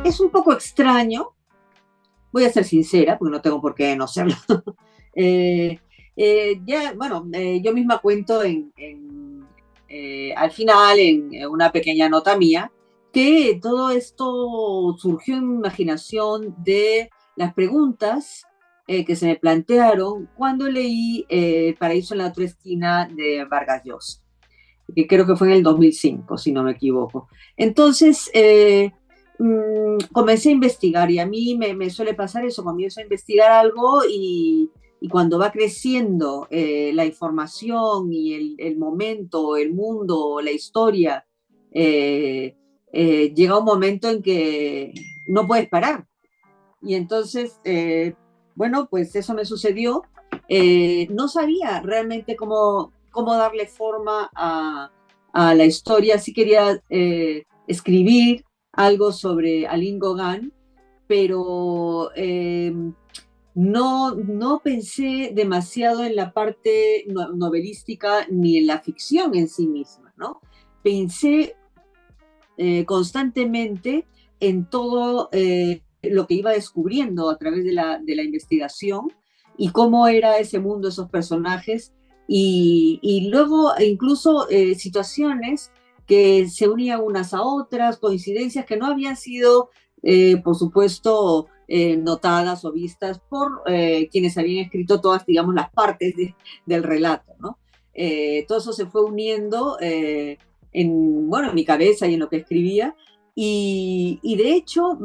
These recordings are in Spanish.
es un poco extraño, voy a ser sincera, porque no tengo por qué no serlo. eh, yo misma cuento al final, en una pequeña nota mía, que todo esto surgió en mi imaginación de las preguntas que se me plantearon cuando leí Paraíso en la otra esquina de Vargas Llosa, que creo que fue en el 2005, si no me equivoco. Entonces, comencé a investigar y a mí me suele pasar eso, comienzo a investigar algo y cuando va creciendo la información y el momento, el mundo, la historia, llega un momento en que no puedes parar. Y entonces, bueno, pues eso me sucedió. No sabía realmente cómo darle forma a la historia. Sí quería escribir algo sobre Aline Gauguin, pero no pensé demasiado en la parte novelística ni en la ficción en sí misma, ¿no? Pensé constantemente en todo lo que iba descubriendo a través de la investigación y cómo era ese mundo, esos personajes, y luego incluso situaciones que se unían unas a otras, coincidencias que no habían sido, por supuesto, notadas o vistas por quienes habían escrito todas, digamos, las partes del relato, ¿no? Todo eso se fue uniendo en mi cabeza y en lo que escribía. Y de hecho,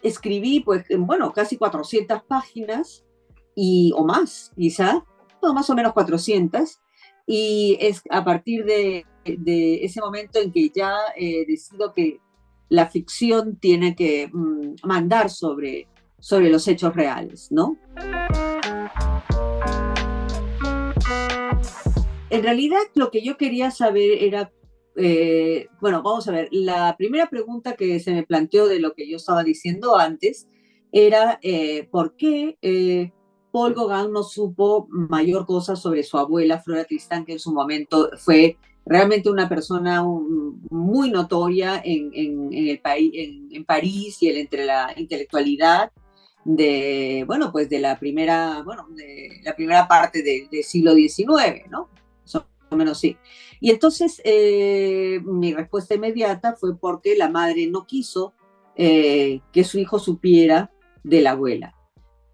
escribí, pues, bueno, casi 400 páginas o más, quizá, no, más o menos 400. Y es a partir de ese momento en que ya decido que la ficción tiene que mandar sobre los hechos reales, ¿no? En realidad, lo que yo quería saber era, bueno, vamos a ver, la primera pregunta que se me planteó de lo que yo estaba diciendo antes era por qué Paul Gauguin no supo mayor cosa sobre su abuela, Flora Tristán, que en su momento fue realmente una persona muy notoria en el país, en París y entre la intelectualidad bueno, pues de la primera parte del siglo XIX, ¿no? Más o menos sí. Y entonces mi respuesta inmediata fue porque la madre no quiso que su hijo supiera de la abuela.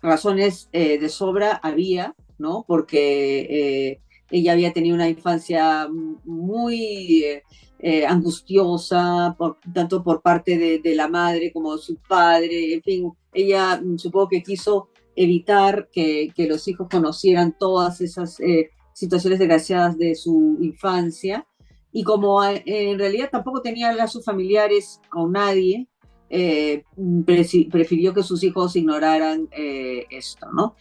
Razones de sobra había, ¿no? Porque ella había tenido una infancia muy angustiosa, tanto por parte de la madre como de su padre, en fin, ella supongo que quiso evitar que los hijos conocieran todas esas situaciones desgraciadas de su infancia, y como en realidad tampoco tenía lazos familiares con nadie, prefirió que sus hijos ignoraran esto, ¿no?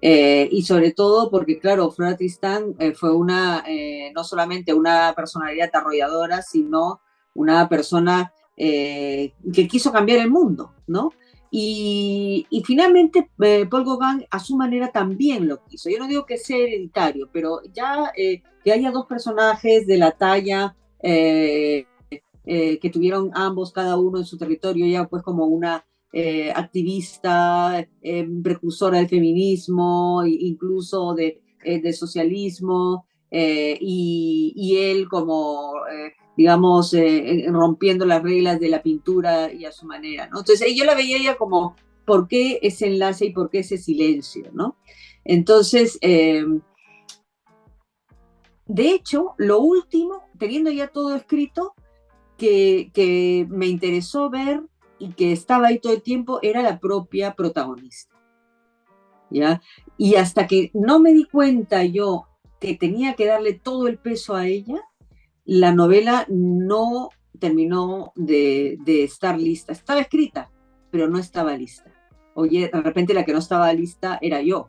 Y sobre todo porque, claro, Flora Tristán fue no solamente una personalidad arrolladora, sino una persona que quiso cambiar el mundo, ¿no? Y finalmente Paul Gauguin a su manera también lo quiso. Yo no digo que sea hereditario, pero ya que haya dos personajes de la talla que tuvieron ambos, cada uno en su territorio, ella pues como una activista, precursora del feminismo, incluso de socialismo, y él como, digamos, rompiendo las reglas de la pintura y a su manera, ¿no? Entonces yo la veía ella como, ¿por qué ese enlace y por qué ese silencio, ¿no? Entonces, de hecho, lo último, teniendo ya todo escrito, que me interesó ver y que estaba ahí todo el tiempo era la propia protagonista, ¿ya? Y hasta que no me di cuenta yo que tenía que darle todo el peso a ella, la novela no terminó de estar lista. Estaba escrita, pero no estaba lista. Oye, de repente la que no estaba lista era yo,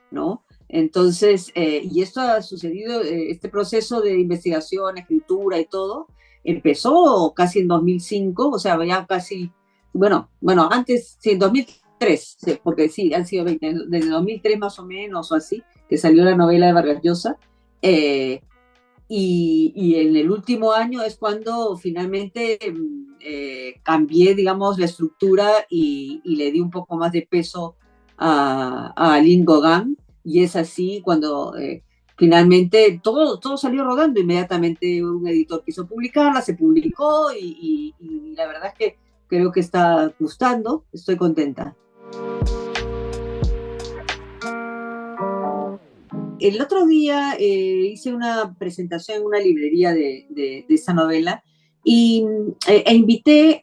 ¿no? Entonces, y esto ha sucedido, este proceso de investigación, escritura y todo, empezó casi en 2005, o sea, ya casi, bueno, antes, sí, en 2003, sí, porque sí, han sido 20, desde 2003 más o menos, o así, que salió la novela de Vargas Llosa, y en el último año es cuando finalmente cambié, digamos, la estructura y le di un poco más de peso a Aline Gauguin, y es así cuando finalmente todo salió rodando. Inmediatamente un editor quiso publicarla, se publicó y la verdad es que creo que está gustando, estoy contenta. El otro día hice una presentación en una librería de esta novela y, invité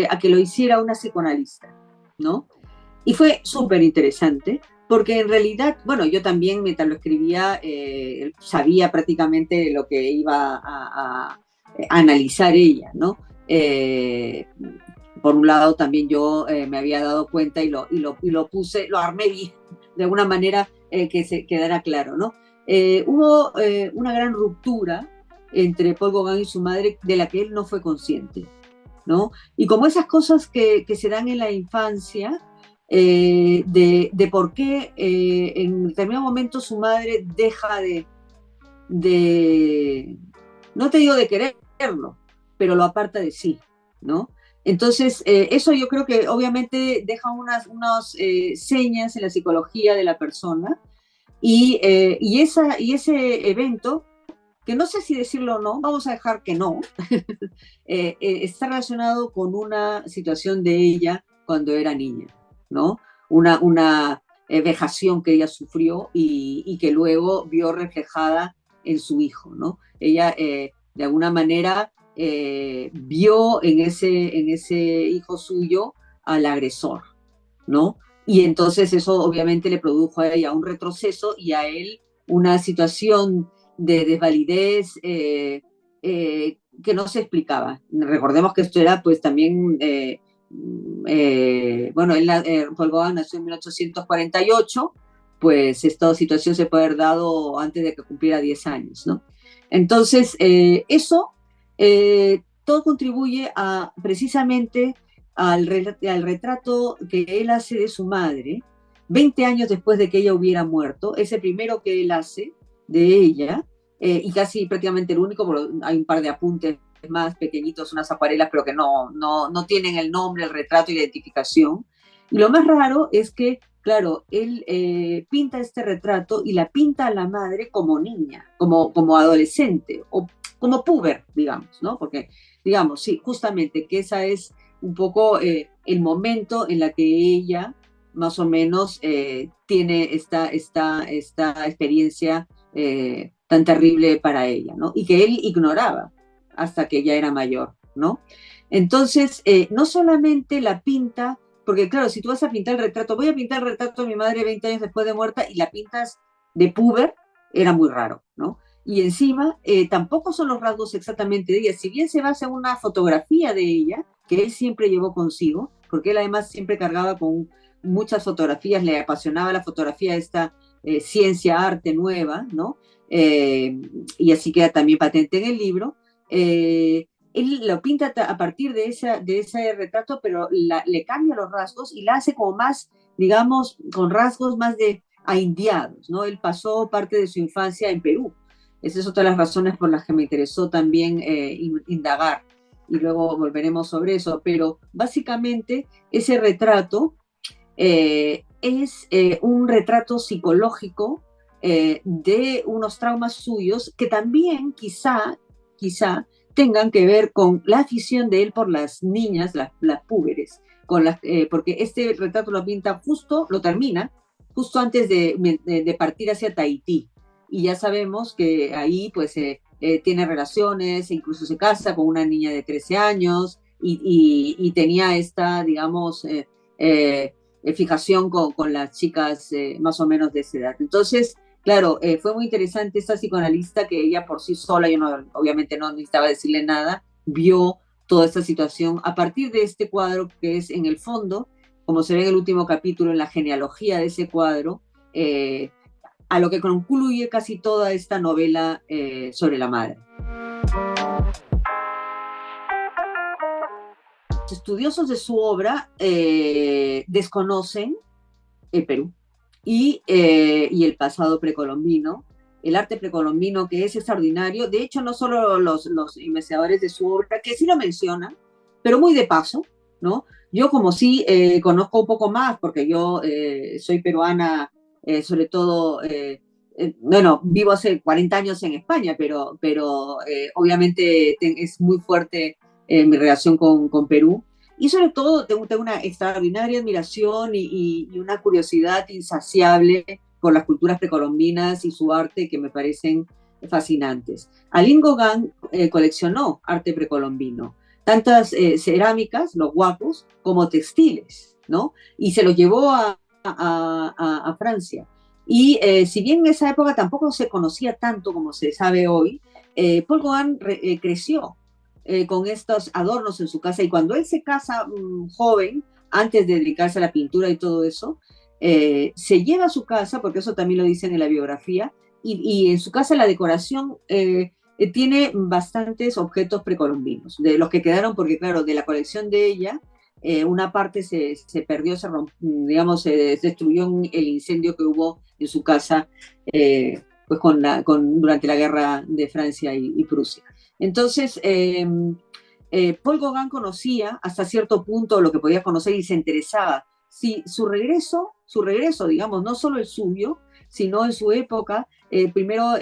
a que lo hiciera una psicoanalista, ¿no? Y fue súper interesante porque en realidad, bueno, yo también mientras lo escribía sabía prácticamente lo que iba a analizar ella, ¿no? Por un lado también yo me había dado cuenta y lo puse, lo armé bien, de alguna manera que se quedara claro, ¿no? Hubo una gran ruptura entre Paul Gauguin y su madre de la que él no fue consciente, ¿no? Y como esas cosas que se dan en la infancia, de por qué en determinado momento su madre deja de, no te digo de quererlo, pero lo aparta de sí, ¿no? Entonces, eso yo creo que obviamente deja unas señas en la psicología de la persona y ese evento, que no sé si decirlo o no, vamos a dejar que no, está relacionado con una situación de ella cuando era niña, ¿no? Una vejación que ella sufrió y que luego vio reflejada en su hijo, ¿no? Ella, de alguna manera, vio en ese hijo suyo al agresor, ¿no? Y entonces eso obviamente le produjo a ella un retroceso y a él una situación de desvalidez que no se explicaba. Recordemos que esto era pues también, bueno, Paul Gauguin nació en 1848, pues esta situación se puede haber dado antes de que cumpliera 10 años, ¿no? Entonces, todo contribuye a precisamente al retrato que él hace de su madre 20 años después de que ella hubiera muerto, ese primero que él hace de ella, y casi prácticamente el único, porque hay un par de apuntes más pequeñitos, unas acuarelas, pero que no tienen el nombre, el retrato y la identificación. Y lo más raro es que, claro, él pinta este retrato y la pinta a la madre como niña, como adolescente, o como puber, digamos, ¿no? Porque, digamos, sí, justamente que esa es un poco el momento en la que ella más o menos tiene esta experiencia tan terrible para ella, ¿no? Y que él ignoraba hasta que ella era mayor, ¿no? Entonces, no solamente la pinta, porque claro, si tú vas a pintar el retrato, voy a pintar el retrato de mi madre 20 años después de muerta y la pintas de puber, era muy raro, ¿no? Y encima, tampoco son los rasgos exactamente de ella, si bien se basa en una fotografía de ella, que él siempre llevó consigo, porque él además siempre cargaba con muchas fotografías, le apasionaba la fotografía, esta ciencia, arte nueva, ¿no? Y así queda también patente en el libro. Él lo pinta a partir de ese retrato, pero le cambia los rasgos y la hace como más, digamos, con rasgos más de aindiados, ¿no? Él pasó parte de su infancia en Perú. Esa es otra de las razones por las que me interesó también indagar y luego volveremos sobre eso, pero básicamente ese retrato es un retrato psicológico de unos traumas suyos que también quizá tengan que ver con la afición de él por las niñas, las púberes, porque este retrato lo pinta justo, lo termina justo antes de partir hacia Tahití. Y ya sabemos que ahí pues tiene relaciones, e incluso se casa con una niña de 13 años y tenía esta, digamos, fijación con las chicas más o menos de esa edad. Entonces, claro, fue muy interesante esta psicoanalista que ella por sí sola, yo no, obviamente no necesitaba decirle nada, vio toda esta situación a partir de este cuadro que es en el fondo, como se ve en el último capítulo, en la genealogía de ese cuadro, a lo que concluye casi toda esta novela sobre la madre. Los estudiosos de su obra desconocen el Perú y el pasado precolombino, el arte precolombino, que es extraordinario. De hecho, no solo los investigadores de su obra, que sí lo mencionan, pero muy de paso, ¿no? Yo como sí conozco un poco más, porque yo soy peruana, sobre todo, bueno, vivo hace 40 años en España, pero obviamente es muy fuerte mi relación con Perú. Y sobre todo tengo una extraordinaria admiración y una curiosidad insaciable por las culturas precolombinas y su arte que me parecen fascinantes. Alin Gauguin coleccionó arte precolombino, tantas cerámicas, los guapos, como textiles, ¿no? Y se los llevó a Francia. Y si bien en esa época tampoco se conocía tanto como se sabe hoy, Paul Gauguin creció con estos adornos en su casa y cuando él se casa joven, antes de dedicarse a la pintura y todo eso, se lleva a su casa, porque eso también lo dicen en la biografía, y en su casa la decoración tiene bastantes objetos precolombinos, de los que quedaron, porque claro, de la colección de ella, una parte se perdió, digamos, se destruyó en el incendio que hubo en su casa pues durante la guerra de Francia y Prusia. Entonces, Paul Gauguin conocía hasta cierto punto lo que podía conocer y se interesaba. Si su regreso, digamos, no solo el suyo, sino en su época, primero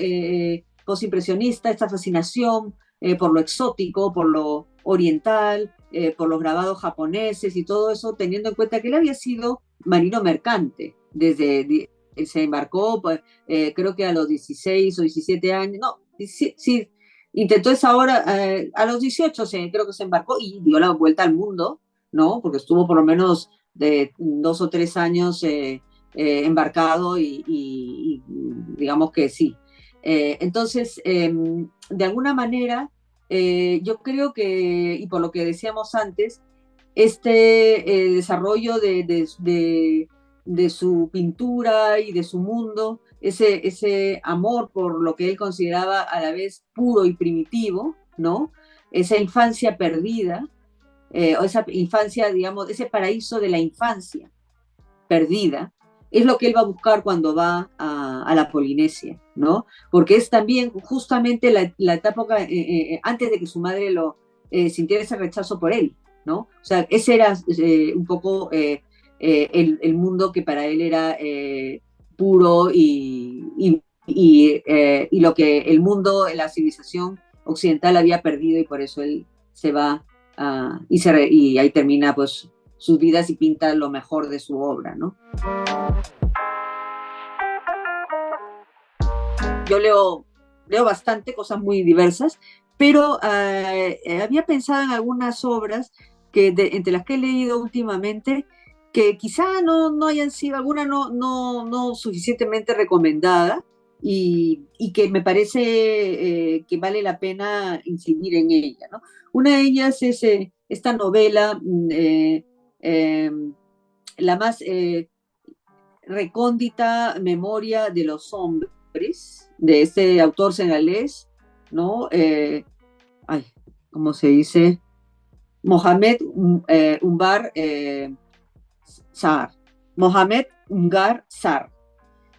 posimpresionista, esta fascinación por lo exótico, por lo oriental, por los grabados japoneses y todo eso, teniendo en cuenta que él había sido marino mercante él se embarcó, pues, creo que a los 16 o 17 años, no, sí, intentó esa hora, a los 18 creo que se embarcó y dio la vuelta al mundo, ¿no? Porque estuvo por lo menos de 2 o 3 años embarcado y digamos que sí. Entonces, de alguna manera, yo creo que, y por lo que decíamos antes, este desarrollo de su pintura y de su mundo, ese amor por lo que él consideraba a la vez puro y primitivo, ¿no? Esa infancia perdida, o esa infancia, digamos, ese paraíso de la infancia perdida, es lo que él va a buscar cuando va a la Polinesia, ¿no? Porque es también justamente la etapa antes de que su madre sintiera ese rechazo por él, ¿no? O sea, ese era un poco el mundo que para él era puro y lo que el mundo, la civilización occidental había perdido y por eso él se va y ahí termina pues sus vidas y pinta lo mejor de su obra, ¿no? Yo leo bastante, cosas muy diversas, pero había pensado en algunas obras entre las que he leído últimamente, que quizá no hayan sido, alguna no suficientemente recomendada y que me parece que vale la pena incidir en ella, ¿no? Una de ellas es esta novela, eh, la más recóndita memoria de los hombres, de este autor senegalés, ¿no? Ay, ¿cómo se dice? Mohamed Umbar Sar. Mohamed Ungar Sar,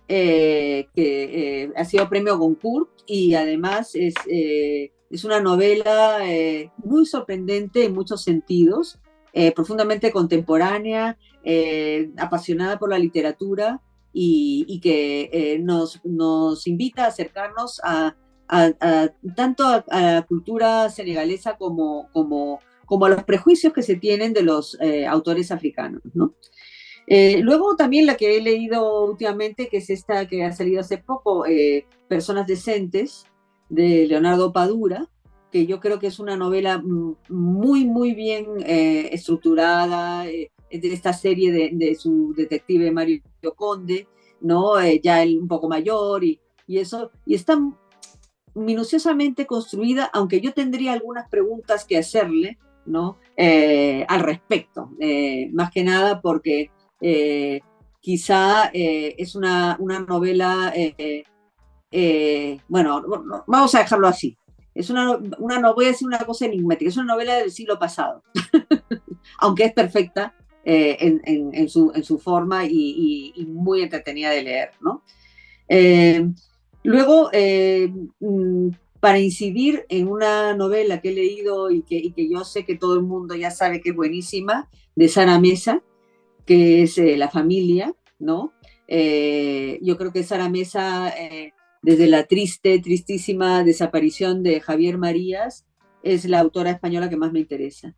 que ha sido premio Goncourt y además es una novela muy sorprendente en muchos sentidos, profundamente contemporánea, apasionada por la literatura y que nos invita a acercarnos tanto a la cultura senegalesa como a los prejuicios que se tienen de los autores africanos, ¿no? Luego también la que he leído últimamente, que es esta que ha salido hace poco, Personas Decentes, de Leonardo Padura, que yo creo que es una novela muy bien estructurada, de esta serie de su detective Mario Conde, ¿no? Ya él un poco mayor y eso, y está minuciosamente construida, aunque yo tendría algunas preguntas que hacerle, ¿no? Al respecto, más que nada porque quizá es una novela, bueno, vamos a dejarlo así. Es no voy a decir una cosa enigmática, es una novela del siglo pasado, aunque es perfecta en su forma y muy entretenida de leer, ¿no? Luego, mm, para incidir en una novela que he leído y que yo sé que todo el mundo ya sabe que es buenísima, de Sara Mesa, que es La familia, ¿no? Yo creo que Sara Mesa, desde la tristísima desaparición de Javier Marías, es la autora española que más me interesa,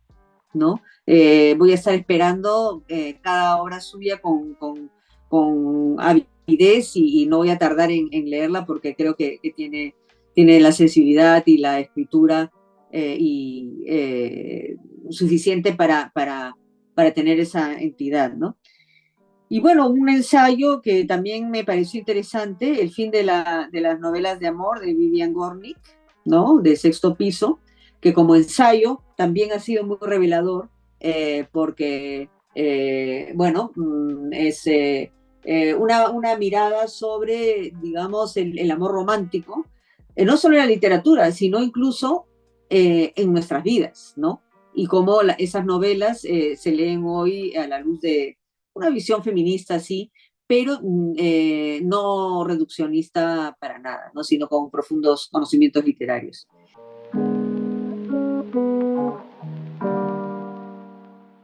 ¿no? Voy a estar esperando cada obra suya con avidez y no voy a tardar en leerla porque creo que tiene la sensibilidad y la escritura suficiente para tener esa entidad, ¿no? Y bueno, un ensayo que también me pareció interesante, El fin de las novelas de amor de Vivian Gornick, ¿no? De Sexto Piso, que como ensayo también ha sido muy revelador, porque, bueno, es una mirada sobre, digamos, el amor romántico, no solo en la literatura, sino incluso en nuestras vidas, ¿no? Y cómo esas novelas se leen hoy a la luz de una visión feminista, sí, pero no reduccionista para nada, ¿no? Sino con profundos conocimientos literarios.